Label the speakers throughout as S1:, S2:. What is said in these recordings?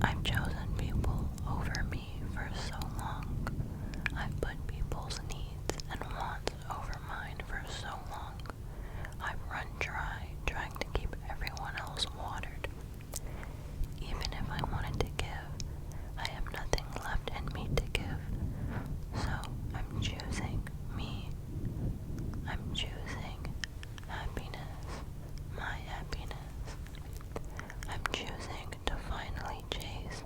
S1: I've chosen people over me for so long. I've put people's needs and wants over mine for so long. I've run dry trying to keep everyone else watered. Even if I wanted to give, I have nothing left in me to give. So I'm choosing me. I'm choosing happiness, my happiness. I'm choosing to finally chase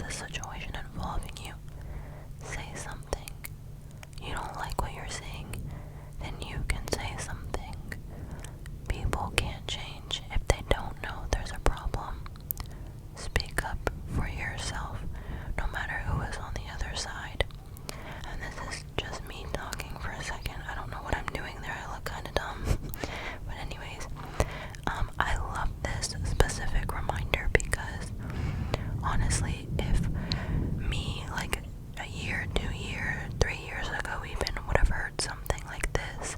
S1: a situation involving you, say something. You don't like what you're seeing, then you can say something. People can't change if they don't know there's a problem. Speak up for yourself, no matter who is on the other side. And this is just me talking for a second. I don't know what I'm doing there. I look kind of dumb. But anyways, I love this specific reminder because honestly, if me like a year, 2 years, 3 years ago even would have heard something like this,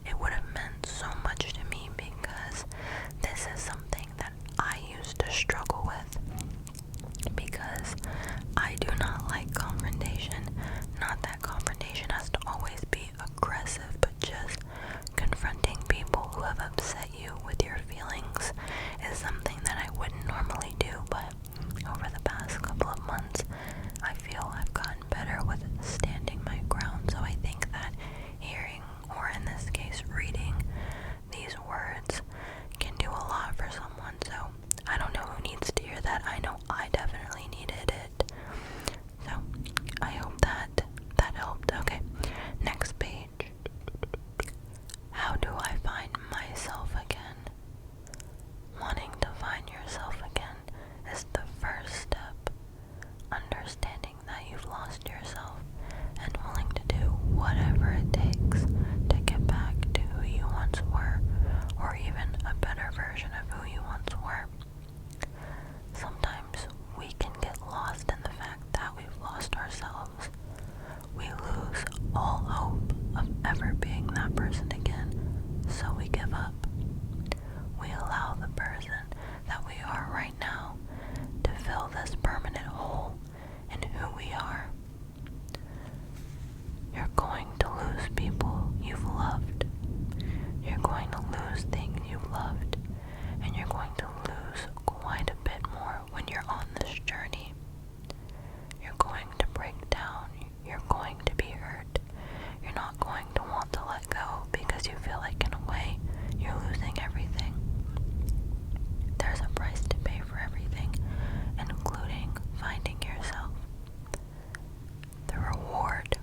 S1: it would have meant so much to me because this is something that I used to struggle with because I do not like confrontation. Not that confrontation has to always be aggressive, but just confronting people who have upset you with your feelings is something that I wouldn't normally do, but over the past couple of months, I feel I've gotten better with standing my ground. So I think that hearing, or in this case, reading these words can do a lot for someone. So I don't know who needs to hear that. I know I definitely needed it. So I hope that helped. Okay, next page. How do I find myself again? Wanting to find yourself again is the first step. Understanding that you've lost yourself and willing to do whatever it takes to get back to who you once were, or even a better version of who you once were. Sometimes we can get lost in the fact that we've lost ourselves. We lose all hope of ever being that person again, so we give up. We allow the person that we are right now to fill this permanent hole in who we are. You're going to lose people you've loved. You're going to lose things you've loved. And you're going to lose quite a bit more when you're on this journey. You're going to break down. You're going to be hurt. You're not going to want to let go because you feel like in a way you're losing everything. There's a price to pay for everything, including finding yourself. The reward.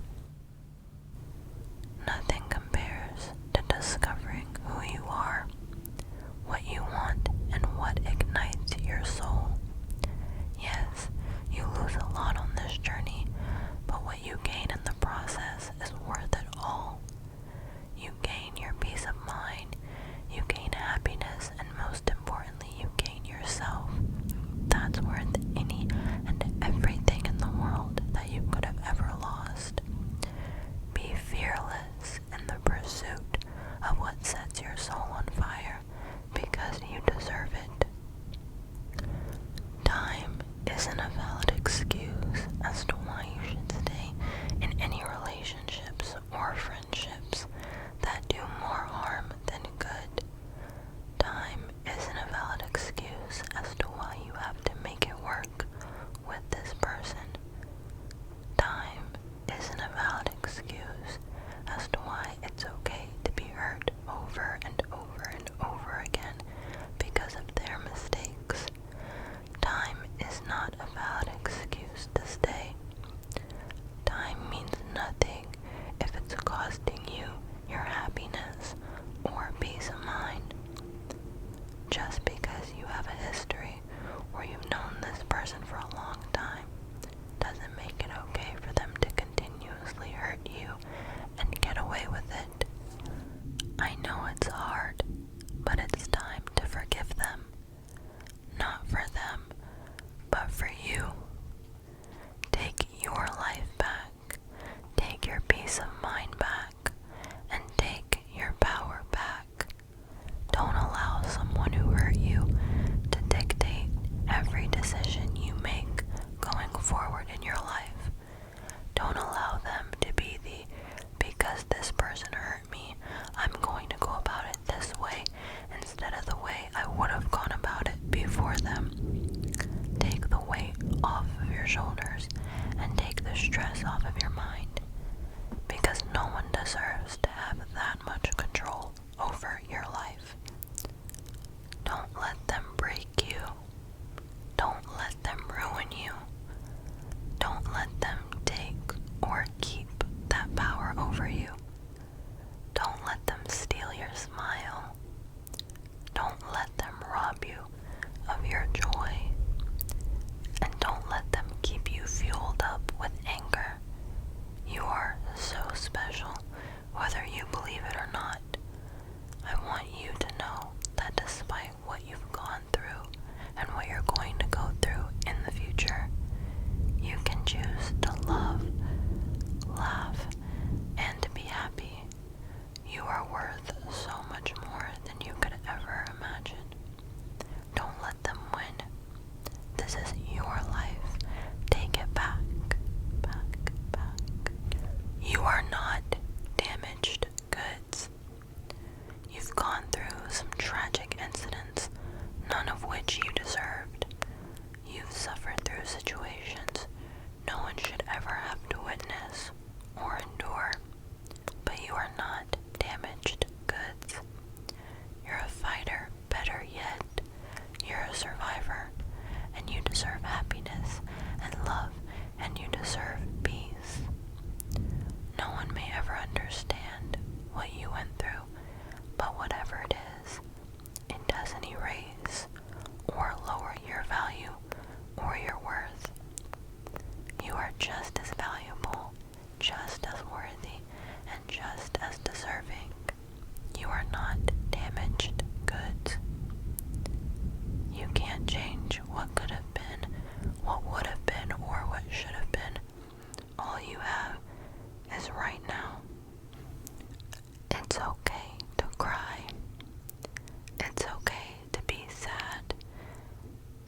S1: Nothing compares to discovering who you are, what you want, and what ignites your soul. Yes, you lose a lot on this journey, but what you gain in the process is worth it all. You gain your peace of mind, you gain happiness, and most importantly, you gain yourself. That's worth any and everything in the world that you could have ever lost. Be fearless in the pursuit of what sets your soul on fire, because you deserve it. Time isn't a valid excuse as to why you should stay in any relationships or friendships that do more harm than good. Time isn't a valid excuse as to why you have to make it work with this person. Time isn't a valid excuse as to why it's okay to be hurt over and over and over again because of their mistakes. Time is not a valid excuse to stay. Time means nothing if it's costing you your happiness or peace of mind. Just because you have a history or you've known this person for a long time doesn't make it okay for them to continuously hurt you and get away with it. I know it's hard, but it's time to forgive them. Not for them, but for you. Take your life back, take your peace of mind back, and take your power back. Don't allow someone who hurt you to dictate every decision you make going forward in your life. Don't allow them to be because this person hurt me, I'm going to go about it this way instead of the way I would have gone about it before them. Take the weight off of your shoulders and take the stress off of your mind, because no one deserves to have that much control over your life. Don't let them break you. Don't let them ruin you. You are worth so much more than you could ever imagine. Don't let them win. This is your life. Take it back, back, back. You are not damaged goods. You've gone through some tragic incidents, none of which you deserved. You've suffered through situations no one should ever have to witness or endure. But you are not damaged goods. You're a fighter, better yet, you're a survivor, and you deserve happiness and love, and you deserve peace. No one may ever understand what you went through, but whatever it is, it doesn't erase or lower your value or your worth. You are just as valuable, just as worthy, and just as deserving. You are not damaged goods. You can't change what could have been, what would have been, or what should have been. All you have is right now. It's okay to cry. It's okay to be sad.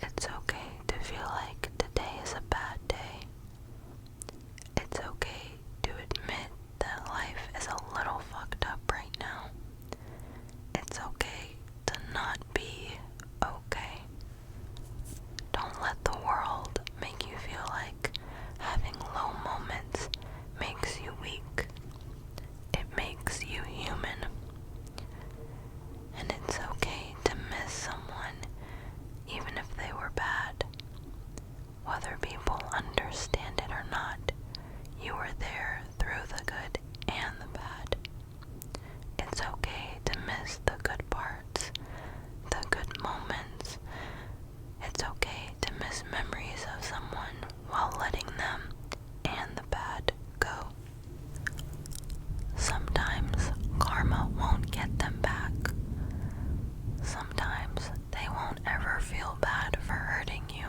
S1: It's okay to feel like today is a bad day. It's okay to admit that life is a little fucked up right now. It's okay to not be okay. Don't let the world make you feel like having low moments makes you weak. It makes you human. And it's okay to miss someone, even if they were bad. Whether people understand it or not, you were there through the good and the bad. It's okay to miss the good parts, the good moments. It's okay to miss memories of someone while letting them and the bad go. Sometimes karma won't get them back. Sometimes they won't ever feel bad for hurting you.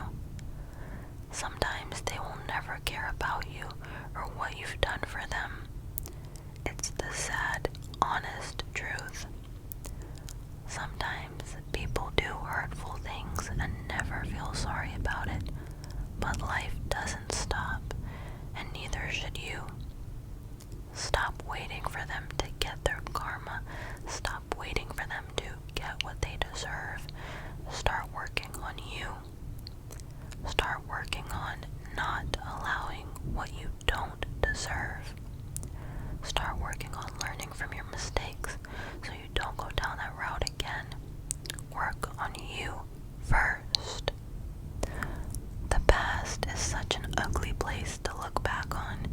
S1: Sometimes they will never care about you or what you've done for them. It's the sad, honest truth. Sometimes people do hurtful things and never feel sorry about it, but life doesn't stop, and neither should you. Stop waiting for them to get their karma. Stop waiting for them to get what they deserve. Start working on you. Start working on not allowing what you don't deserve. Start working on learning from your mistakes so you don't go down that route again. Work on you first. The past is such an ugly place to look back on.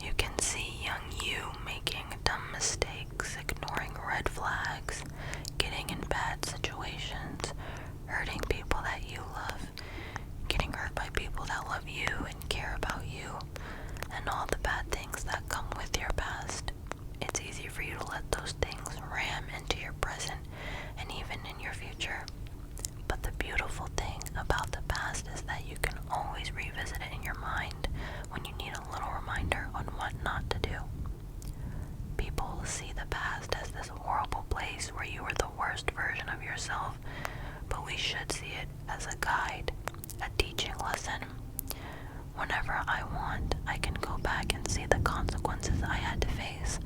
S1: You can see young you making dumb mistakes, ignoring red flags, getting in bad situations, hurting people that you love, getting hurt by people that love you and care about you, and all the bad things that come with your past. It's easy for you to let those things ram into your present and even in your future. But the beautiful thing about the past is that you can always revisit it in your mind when you need a little reminder on what not to do. People see the past as this horrible place where you were the worst version of yourself, but we should see it as a guide, a teaching lesson. Whenever I want, I can go back and see the consequences I had to face